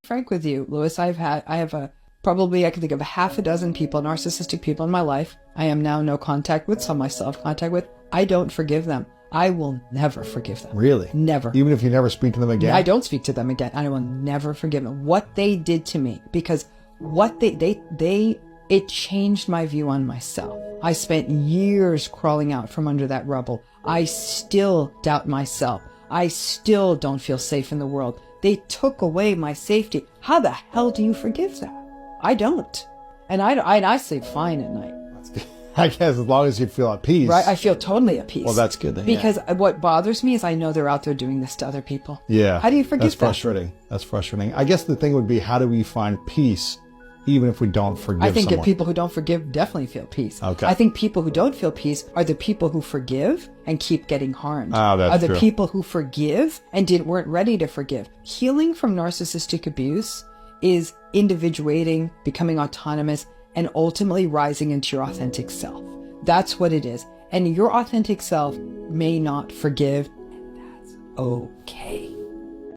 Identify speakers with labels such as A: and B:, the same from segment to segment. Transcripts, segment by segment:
A: Frank with you, Lewis. I have probably I can think of half a dozen people, narcissistic people in my life. I am now no contact with, some I still have contact with. I don't forgive them. I will never forgive them.
B: Really?
A: Never.
B: Even if you never speak to them again?
A: I don't speak to them again. I will never forgive them. What they did to me, because what it changed my view on myself. I spent years crawling out from under that rubble. I still doubt myself. I still don't feel safe in the world. They took away my safety. How the hell do you forgive that? I don't. And I sleep fine at night.
B: That's good. I guess as long as you feel at peace.
A: Right? I feel totally at peace.
B: Well, that's good then.
A: Because what bothers me is I know they're out there doing this to other people.
B: Yeah.
A: How do you forgive
B: That's frustrating. That's frustrating. I guess the thing would be, how do we find peace even if we don't forgive someone?
A: I think that people who don't forgive definitely feel peace.
B: Okay.
A: I think people who don't feel peace are the people who forgive and keep getting harmed.
B: That's
A: are the
B: true.
A: people who forgive and weren't ready to forgive. Healing from narcissistic abuse is individuating, becoming autonomous, and ultimately rising into your authentic self. That's what it is. And your authentic self may not forgive, and that's okay.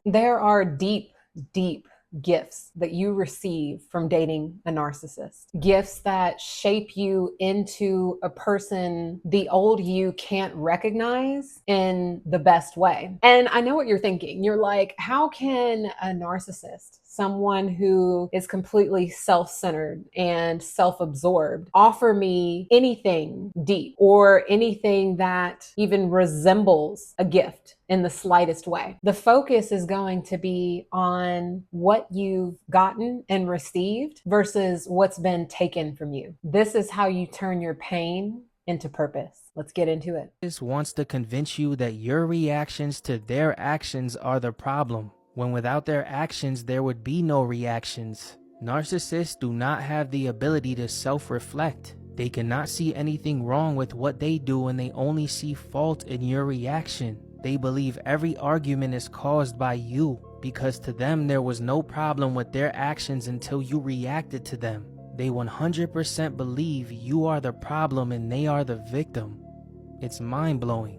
C: There are deep, deep gifts that you receive from dating a narcissist. Gifts that shape you into a person the old you can't recognize in the best way. And I know what you're thinking. You're like, how can a narcissist, someone who is completely self-centered and self-absorbed, offer me anything deep or anything that even resembles a gift in the slightest way? The focus is going to be on what you've gotten and received versus what's been taken from you. This is how you turn your pain into purpose. Let's get into it.
D: Narcissist wants to convince you that your reactions to their actions are the problem, when without their actions, there would be no reactions. Narcissists do not have the ability to self-reflect. They cannot see anything wrong with what they do, and they only see fault in your reaction. They believe every argument is caused by you, because to them there was no problem with their actions until you reacted to them. They 100% believe you are the problem and they are the victim. It's mind-blowing.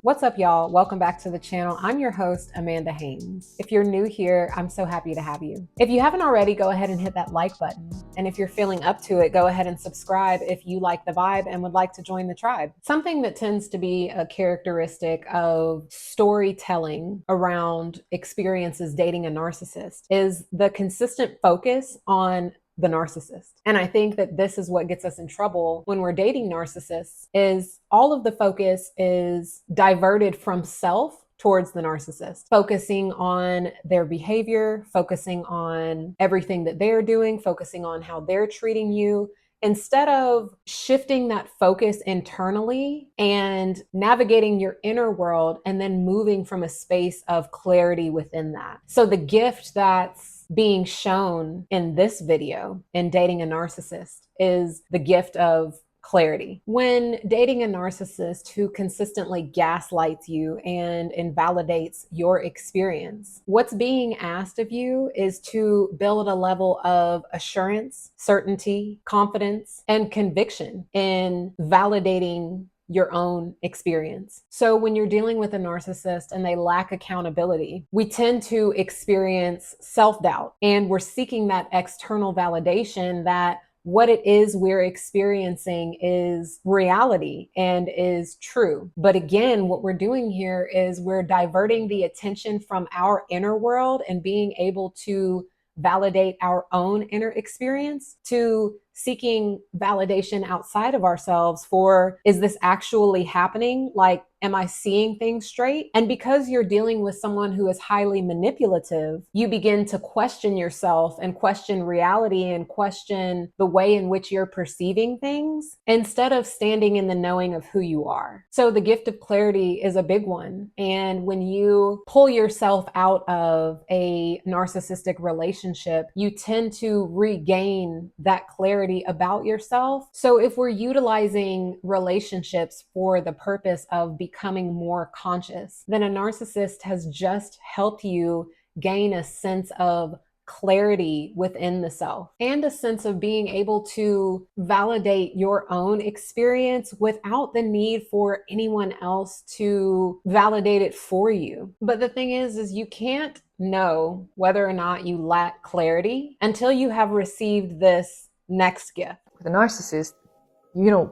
C: What's up, y'all? Welcome back to the channel. I'm your host, Amanda Haynes. If you're new here, I'm so happy to have you. If you haven't already, go ahead and hit that like button. And if you're feeling up to it, go ahead and subscribe if you like the vibe and would like to join the tribe. Something that tends to be a characteristic of storytelling around experiences dating a narcissist is the consistent focus on the narcissist. And I think that this is what gets us in trouble when we're dating narcissists, is all of the focus is diverted from self towards the narcissist, focusing on their behavior, focusing on everything that they're doing, focusing on how they're treating you, instead of shifting that focus internally and navigating your inner world and then moving from a space of clarity within that. So the gift that's being shown in this video in dating a narcissist is the gift of clarity. When dating a narcissist who consistently gaslights you and invalidates your experience, what's being asked of you is to build a level of assurance, certainty, confidence, and conviction in validating your own experience. So when you're dealing with a narcissist and they lack accountability, we tend to experience self-doubt, and we're seeking that external validation that what it is we're experiencing is reality and is true. But again, what we're doing here is we're diverting the attention from our inner world and being able to validate our own inner experience to seeking validation outside of ourselves for, is this actually happening? Like, am I seeing things straight? And because you're dealing with someone who is highly manipulative, you begin to question yourself and question reality and question the way in which you're perceiving things instead of standing in the knowing of who you are. So the gift of clarity is a big one. And when you pull yourself out of a narcissistic relationship, you tend to regain that clarity about yourself. So if we're utilizing relationships for the purpose of becoming more conscious, then a narcissist has just helped you gain a sense of clarity within the self and a sense of being able to validate your own experience without the need for anyone else to validate it for you. But the thing is you can't know whether or not you lack clarity until you have received this next gift.
E: With a narcissist,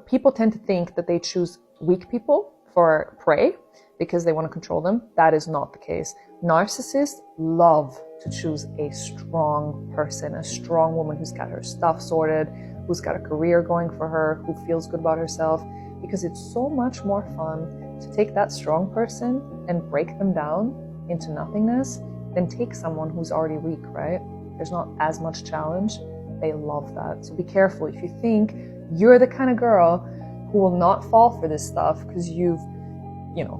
E: people tend to think that they choose weak people for prey because they want to control them. That is not the case. Narcissists love to choose a strong person, a strong woman who's got her stuff sorted, who's got a career going for her, who feels good about herself, because it's so much more fun to take that strong person and break them down into nothingness than take someone who's already weak, right? There's not as much challenge. They love that. So be careful if you think you're the kind of girl who will not fall for this stuff because you've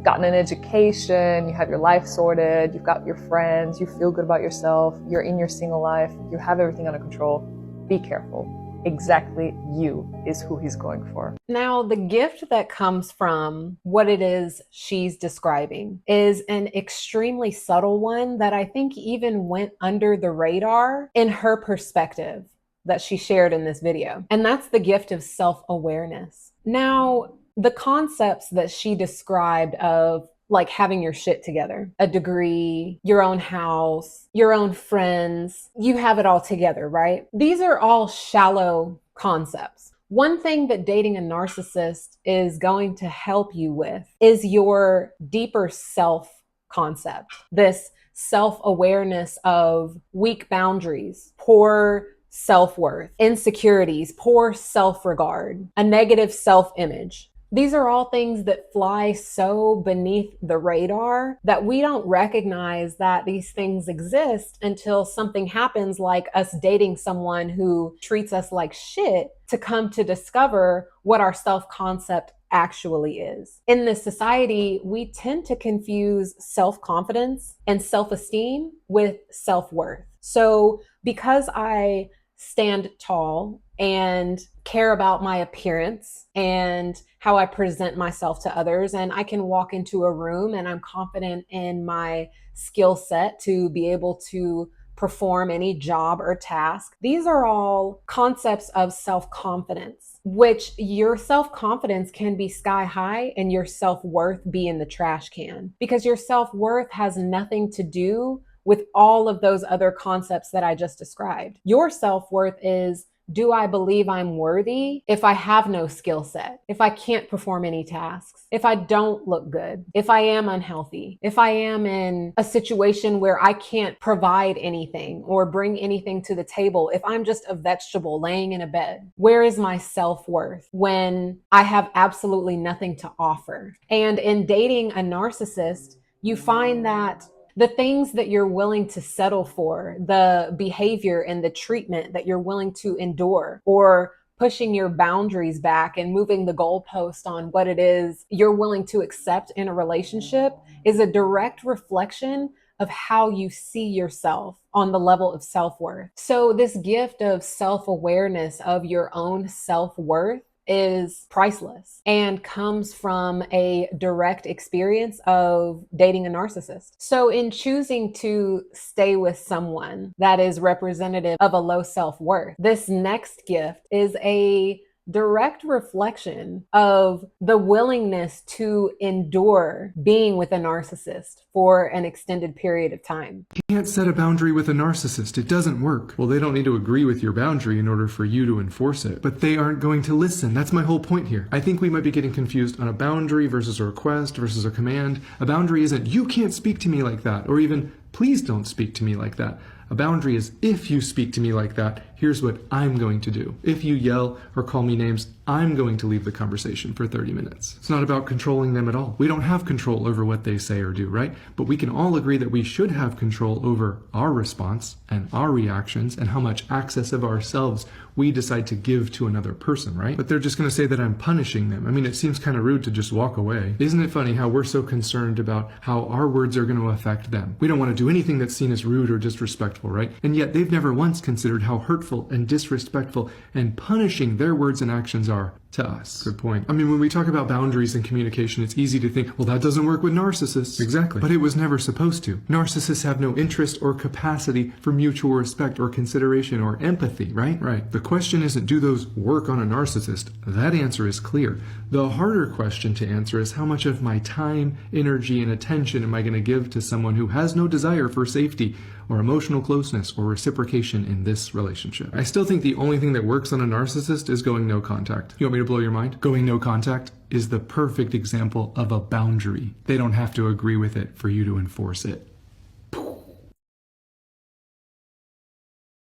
E: gotten an education, you have your life sorted, you've got your friends, you feel good about yourself, you're in your single life, you have everything under control. Be careful. Exactly you is who he's going for.
C: Now, the gift that comes from what it is she's describing is an extremely subtle one that I think even went under the radar in her perspective that she shared in this video. And that's the gift of self-awareness. Now, the concepts that she described of like having your shit together, a degree, your own house, your own friends, you have it all together, right? These are all shallow concepts. One thing that dating a narcissist is going to help you with is your deeper self concept, this self-awareness of weak boundaries, poor self-worth, insecurities, poor self-regard, a negative self-image. These are all things that fly so beneath the radar that we don't recognize that these things exist until something happens, like us dating someone who treats us like shit, to come to discover what our self-concept actually is. In this society, we tend to confuse self-confidence and self-esteem with self-worth. So because I stand tall and care about my appearance and how I present myself to others, and I can walk into a room and I'm confident in my skill set to be able to perform any job or task. These are all concepts of self-confidence, which your self-confidence can be sky high and your self-worth be in the trash can, because your self-worth has nothing to do with all of those other concepts that I just described. Your self-worth is, do I believe I'm worthy if I have no skill set, if I can't perform any tasks, if I don't look good, if I am unhealthy, if I am in a situation where I can't provide anything or bring anything to the table, if I'm just a vegetable laying in a bed? Where is my self-worth when I have absolutely nothing to offer? And in dating a narcissist, you find that the things that you're willing to settle for, the behavior and the treatment that you're willing to endure, or pushing your boundaries back and moving the goalpost on what it is you're willing to accept in a relationship, is a direct reflection of how you see yourself on the level of self-worth. So this gift of self-awareness of your own self-worth is priceless and comes from a direct experience of dating a narcissist. So in choosing to stay with someone that is representative of a low self-worth, this next gift is a direct reflection of the willingness to endure being with a narcissist for an extended period of time.
F: You can't set a boundary with a narcissist. It doesn't work. Well, they don't need to agree with your boundary in order for you to enforce it, but they aren't going to listen. That's my whole point here. I think we might be getting confused on a boundary versus a request versus a command. A boundary isn't, you can't speak to me like that, or even, please don't speak to me like that. A boundary is, if you speak to me like that, here's what I'm going to do. If you yell or call me names, I'm going to leave the conversation for 30 minutes. It's not about controlling them at all. We don't have control over what they say or do, right? But we can all agree that we should have control over our response and our reactions and how much access of ourselves we decide to give to another person, right? But they're just going to say that I'm punishing them. I mean, it seems kind of rude to just walk away. Isn't it funny how we're so concerned about how our words are going to affect them? We don't want to do anything that's seen as rude or disrespectful disrespectful, right? And yet they've never once considered how hurtful and disrespectful and punishing their words and actions are to us. Good point. I mean, when we talk about boundaries and communication, it's easy to think, well, that doesn't work with narcissists. Exactly. But it was never supposed to. Narcissists have no interest or capacity for mutual respect or consideration or empathy, right? Right. The question isn't, do those work on a narcissist? That answer is clear. The harder question to answer is, how much of my time, energy, and attention am I going to give to someone who has no desire for safety or emotional closeness or reciprocation in this relationship? I still think the only thing that works on a narcissist is going no contact. You want me to blow your mind? Going no contact is the perfect example of a boundary. They don't have to agree with it for you to enforce it.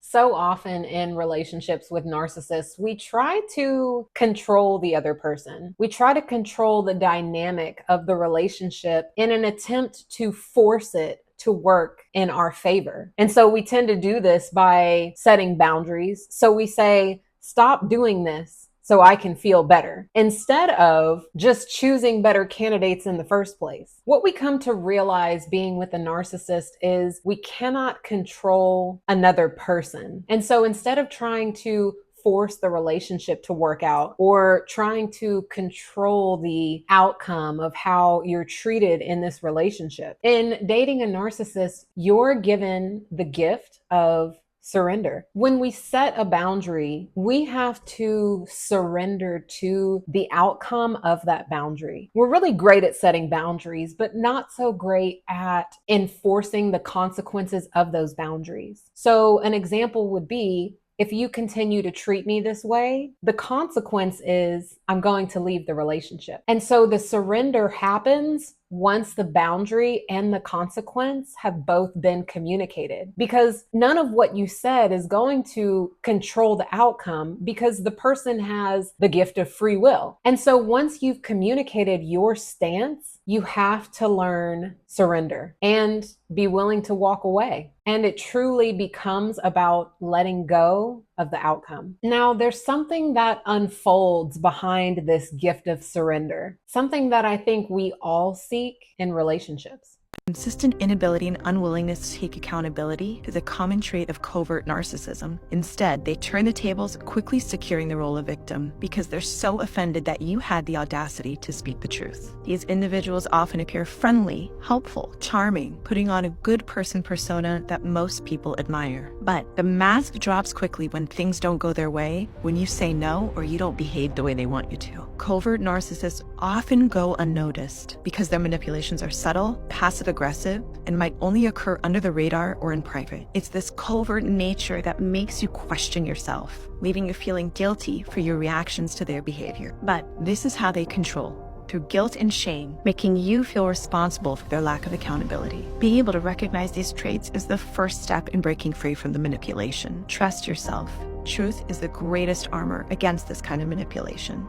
C: So often in relationships with narcissists, we try to control the other person. We try to control the dynamic of the relationship in an attempt to force it to work in our favor. And so we tend to do this by setting boundaries. So we say, stop doing this so I can feel better, instead of just choosing better candidates in the first place. What we come to realize being with a narcissist is we cannot control another person. And so instead of trying to force the relationship to work out or trying to control the outcome of how you're treated in this relationship, in dating a narcissist, you're given the gift of surrender. When we set a boundary, we have to surrender to the outcome of that boundary. We're really great at setting boundaries, but not so great at enforcing the consequences of those boundaries. So an example would be, if you continue to treat me this way, the consequence is I'm going to leave the relationship. And so the surrender happens once the boundary and the consequence have both been communicated, because none of what you said is going to control the outcome, because the person has the gift of free will. And so once you've communicated your stance, you have to learn surrender and be willing to walk away. And it truly becomes about letting go of the outcome. Now, there's something that unfolds behind this gift of surrender, something that I think we all seek in relationships.
G: Consistent inability and unwillingness to take accountability is a common trait of covert narcissism. Instead, they turn the tables, quickly securing the role of victim because they're so offended that you had the audacity to speak the truth. These individuals often appear friendly, helpful, charming, putting on a good person persona that most people admire. But the mask drops quickly when things don't go their way, when you say no or you don't behave the way they want you to. Covert narcissists often go unnoticed because their manipulations are subtle, passive-aggressive, and might only occur under the radar or in private. It's this covert nature that makes you question yourself, leaving you feeling guilty for your reactions to their behavior. But this is how they control. Through guilt and shame, making you feel responsible for their lack of accountability. Being able to recognize these traits is the first step in breaking free from the manipulation. Trust yourself. Truth is the greatest armor against this kind of manipulation.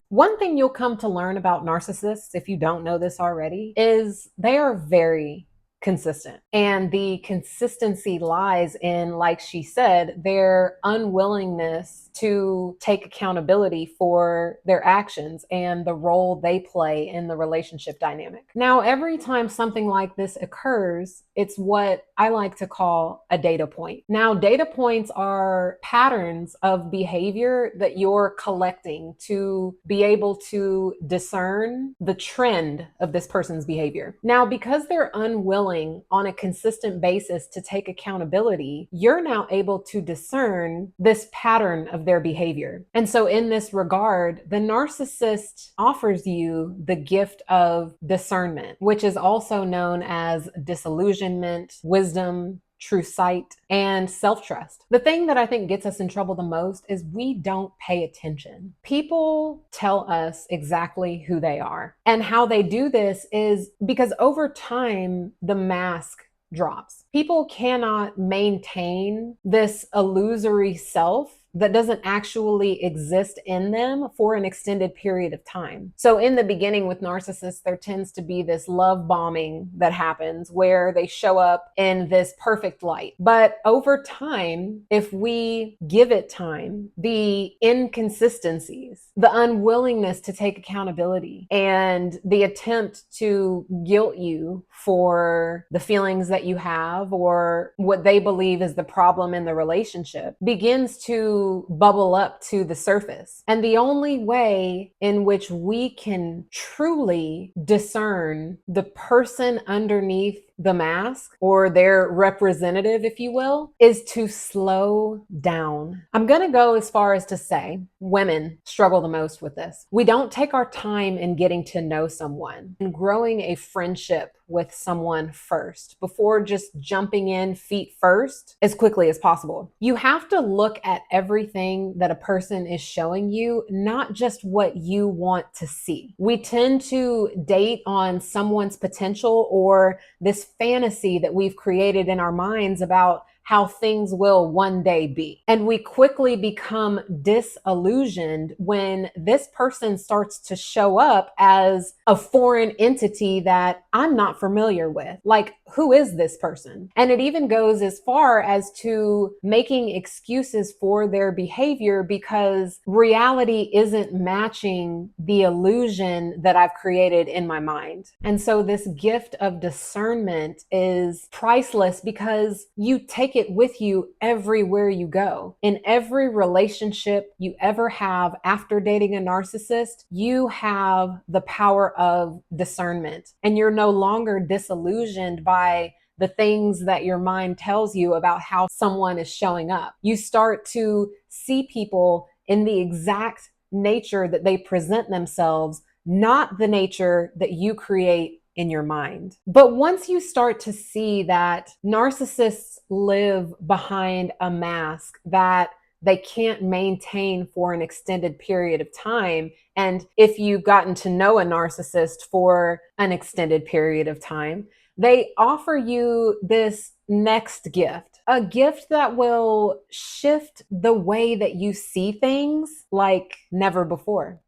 C: One thing you'll come to learn about narcissists, if you don't know this already, is they are very consistent. And the consistency lies in, like she said, their unwillingness to take accountability for their actions and the role they play in the relationship dynamic. Now, every time something like this occurs, it's what I like to call a data point. Now, data points are patterns of behavior that you're collecting to be able to discern the trend of this person's behavior. Now, because they're unwilling on a consistent basis to take accountability, you're now able to discern this pattern of their behavior. And so in this regard, the narcissist offers you the gift of discernment, which is also known as disillusionment, wisdom, true sight, and self-trust. The thing that I think gets us in trouble the most is we don't pay attention. People tell us exactly who they are. And how they do this is because over time, the mask drops. People cannot maintain this illusory self that doesn't actually exist in them for an extended period of time. So in the beginning with narcissists, there tends to be this love bombing that happens where they show up in this perfect light. But over time, if we give it time, the inconsistencies, the unwillingness to take accountability, and the attempt to guilt you for the feelings that you have or what they believe is the problem in the relationship begins to bubble up to the surface. And the only way in which we can truly discern the person underneath the mask, or their representative, if you will, is to slow down. I'm going to go as far as to say women struggle the most with this. We don't take our time in getting to know someone and growing a friendship with someone first before just jumping in feet first as quickly as possible. You have to look at everything that a person is showing you, not just what you want to see. We tend to date on someone's potential or this fantasy that we've created in our minds about how things will one day be. And we quickly become disillusioned when this person starts to show up as a foreign entity that I'm not familiar with. Like, who is this person? And it even goes as far as to making excuses for their behavior because reality isn't matching the illusion that I've created in my mind. And so this gift of discernment is priceless because you take it with you everywhere you go. In every relationship you ever have after dating a narcissist, you have the power of discernment, and you're no longer disillusioned by the things that your mind tells you about how someone is showing up. You start to see people in the exact nature that they present themselves, not the nature that you create in your mind. But once you start to see that narcissists live behind a mask that they can't maintain for an extended period of time, and if you've gotten to know a narcissist for an extended period of time, they offer you this next gift, a gift that will shift the way that you see things like never before.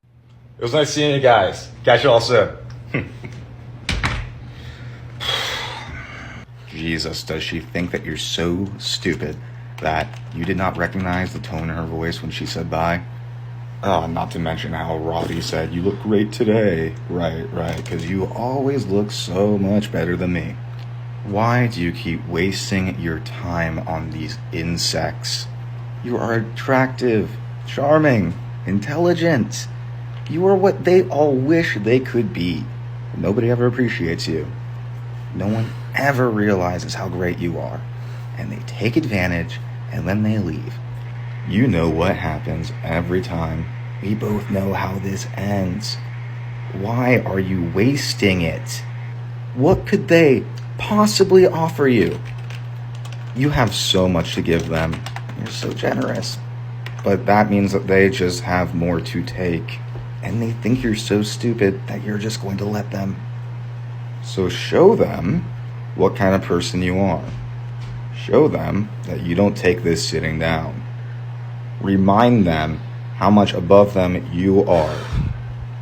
H: It was nice seeing you guys. Catch you all soon. Jesus, does she think that you're so stupid that you did not recognize the tone in her voice when she said bye? Not to mention how Robbie said, "You look great today." Right, because you always look so much better than me. Why do you keep wasting your time on these insects? You are attractive, charming, intelligent. You are what they all wish they could be. Nobody ever appreciates you. No one ever realizes how great you are. And they take advantage and then they leave. You know what happens every time. We both know how this ends. Why are you wasting it? What could they possibly offer you? You have so much to give them. You're so generous. But that means that they just have more to take. And they think you're so stupid that you're just going to let them. So show them what kind of person you are. Show them that you don't take this sitting down. Remind them how much above them you are.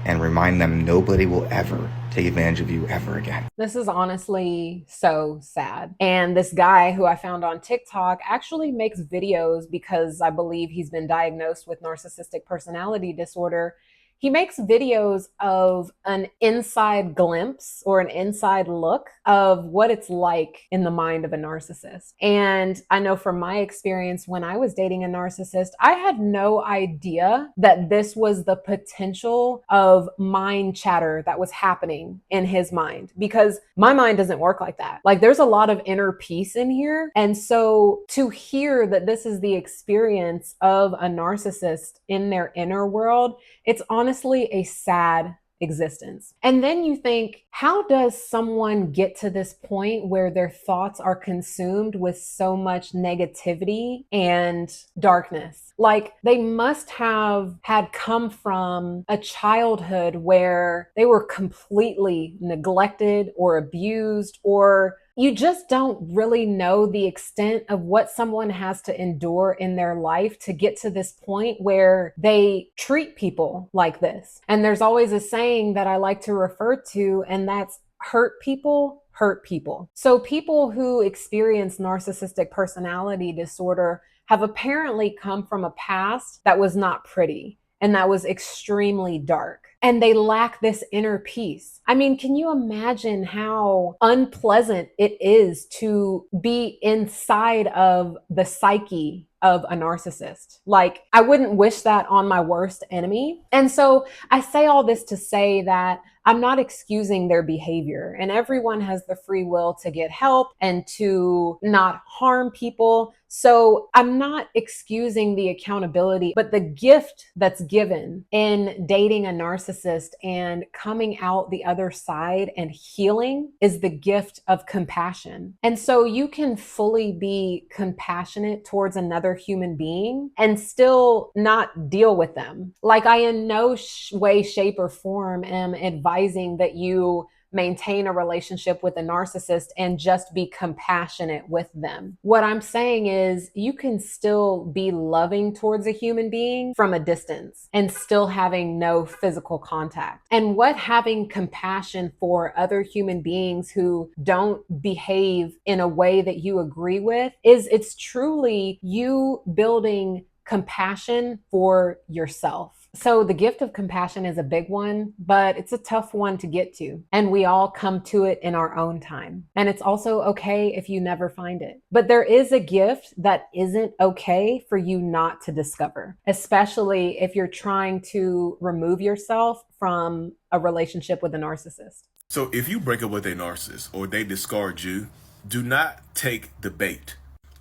H: And remind them nobody will ever take advantage of you ever again.
C: This is honestly so sad. And this guy who I found on TikTok actually makes videos because I believe he's been diagnosed with narcissistic personality disorder. He makes videos of an inside glimpse or an inside look of what it's like in the mind of a narcissist. And I know from my experience when I was dating a narcissist, I had no idea that this was the potential of mind chatter that was happening in his mind, because my mind doesn't work like that. Like, there's a lot of inner peace in here. And so to hear that this is the experience of a narcissist in their inner world, it's honestly a sad existence. And then you think, how does someone get to this point where their thoughts are consumed with so much negativity and darkness? Like, they must have had come from a childhood where they were completely neglected or abused, or you just don't really know the extent of what someone has to endure in their life to get to this point where they treat people like this. And there's always a saying that I like to refer to, and that's hurt people hurt people. So people who experience narcissistic personality disorder have apparently come from a past that was not pretty and that was extremely dark. And they lack this inner peace. I mean, can you imagine how unpleasant it is to be inside of the psyche of a narcissist? Like, I wouldn't wish that on my worst enemy. And so I say all this to say that I'm not excusing their behavior, and everyone has the free will to get help and to not harm people. So I'm not excusing the accountability, but the gift that's given in dating a narcissist and coming out the other side and healing is the gift of compassion. And so you can fully be compassionate towards another human being and still not deal with them. Like, I in no way, shape, or form am advising that you maintain a relationship with a narcissist and just be compassionate with them. What I'm saying is you can still be loving towards a human being from a distance and still having no physical contact. And what having compassion for other human beings who don't behave in a way that you agree with is, it's truly you building compassion for yourself. So the gift of compassion is a big one, but it's a tough one to get to. And we all come to it in our own time. And it's also okay if you never find it. But there is a gift that isn't okay for you not to discover, especially if you're trying to remove yourself from a relationship with a narcissist.
I: So if you break up with a narcissist or they discard you, do not take the bait.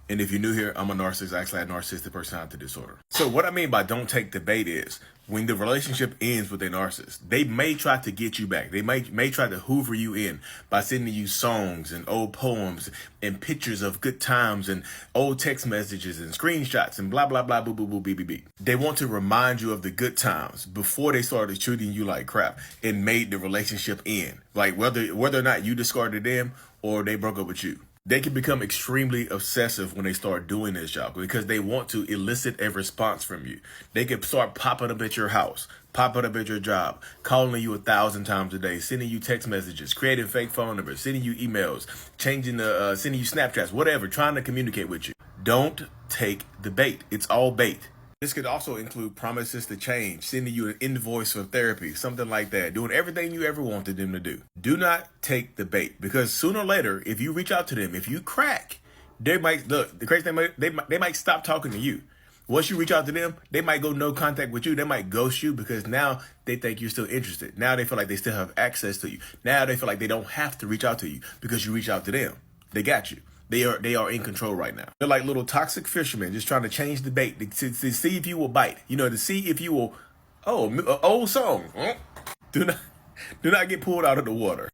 I: And if you're new here, I'm a narcissist, actually a narcissistic personality disorder. So what I mean by don't take the bait is when the relationship ends with a narcissist, they may try to get you back. They may try to hoover you in by sending you songs and old poems and pictures of good times and old text messages and screenshots and blah, blah, blah, boo, boo, boo, beep, beep, beep. They want to remind you of the good times before they started treating you like crap and made the relationship end. Like whether or not you discarded them or they broke up with you. They can become extremely obsessive when they start doing this job because they want to elicit a response from you. They can start popping up at your house, popping up at your job, calling you 1,000 times a day, sending you text messages, creating fake phone numbers, sending you emails, sending you Snapchats, whatever, trying to communicate with you. Don't take the bait. It's all bait. This could also include promises to change, sending you an invoice for therapy, something like that, doing everything you ever wanted them to do. Do not take the bait because sooner or later, if you reach out to them, if you crack, they might, look, the crazy thing, they might stop talking to you. Once you reach out to them, they might go no contact with you. They might ghost you because now they think you're still interested. Now they feel like they still have access to you. Now they feel like they don't have to reach out to you because you reach out to them. They got you. They are in control right now. They're like little toxic fishermen just trying to change the bait to see if you will bite. You know, to see if you will. Oh, old song. Do not get pulled out of the water.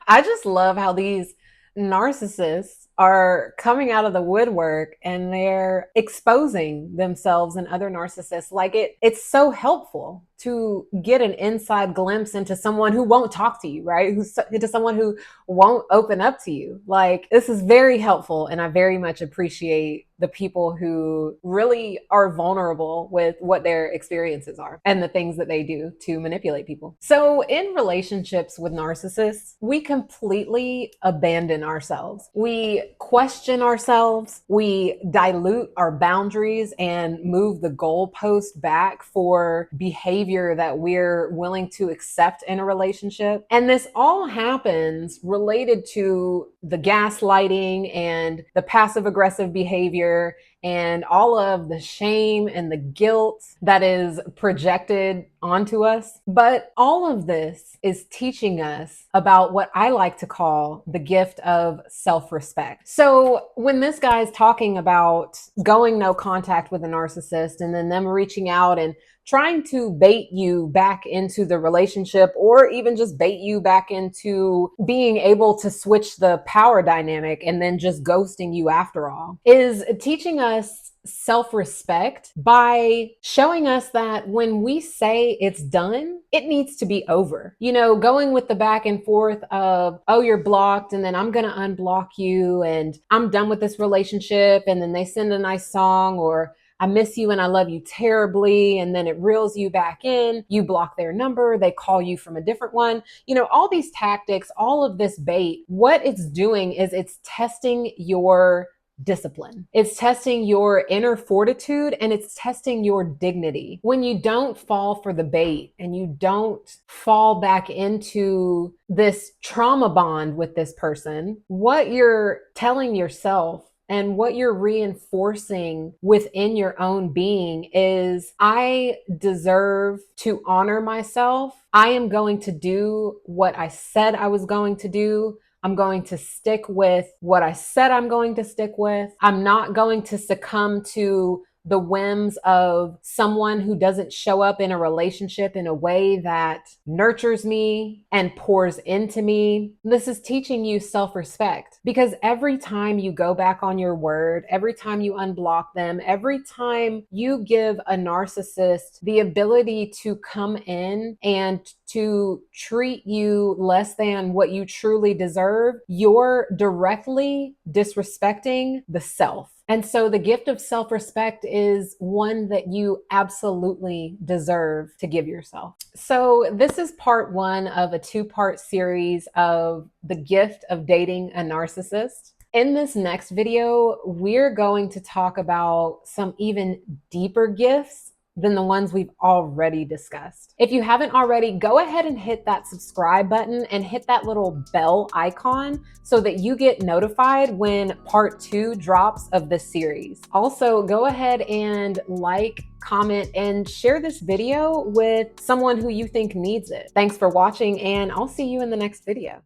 C: I just love how these narcissists are coming out of the woodwork and they're exposing themselves and other narcissists. Like it's so helpful to get an inside glimpse into someone who won't talk to you, right? Into someone who won't open up to you. Like, this is very helpful. And I very much appreciate the people who really are vulnerable with what their experiences are and the things that they do to manipulate people. So in relationships with narcissists, we completely abandon ourselves. We question ourselves. We dilute our boundaries and move the goalpost back for behavior that we're willing to accept in a relationship. And this all happens related to the gaslighting and the passive aggressive behavior and all of the shame and the guilt that is projected onto us. But all of this is teaching us about what I like to call the gift of self-respect. So when this guy's talking about going no contact with a narcissist and then them reaching out and trying to bait you back into the relationship or even just bait you back into being able to switch the power dynamic and then just ghosting you after all, is teaching us self-respect by showing us that when we say it's done, it needs to be over. You know, going with the back and forth of, oh, you're blocked, and then I'm going to unblock you, and I'm done with this relationship, and then they send a nice song, or I miss you and I love you terribly, and then it reels you back in. You block their number, they call you from a different one. You know, all these tactics, all of this bait, what it's doing is it's testing your discipline. It's testing your inner fortitude, and it's testing your dignity. When you don't fall for the bait and you don't fall back into this trauma bond with this person, what you're telling yourself and what you're reinforcing within your own being is, I deserve to honor myself. I am going to do what I said I was going to do. I'm going to stick with what I said I'm going to stick with. I'm not going to succumb to the whims of someone who doesn't show up in a relationship in a way that nurtures me and pours into me. This is teaching you self-respect, because every time you go back on your word, every time you unblock them, every time you give a narcissist the ability to come in and to treat you less than what you truly deserve, you're directly disrespecting the self. And so the gift of self-respect is one that you absolutely deserve to give yourself. So this is part one of a two-part series of the gift of dating a narcissist. In this next video, we're going to talk about some even deeper gifts than the ones we've already discussed. If you haven't already, go ahead and hit that subscribe button and hit that little bell icon so that you get notified when part 2 drops of this series. Also, go ahead and like, comment, and share this video with someone who you think needs it. Thanks for watching, and I'll see you in the next video.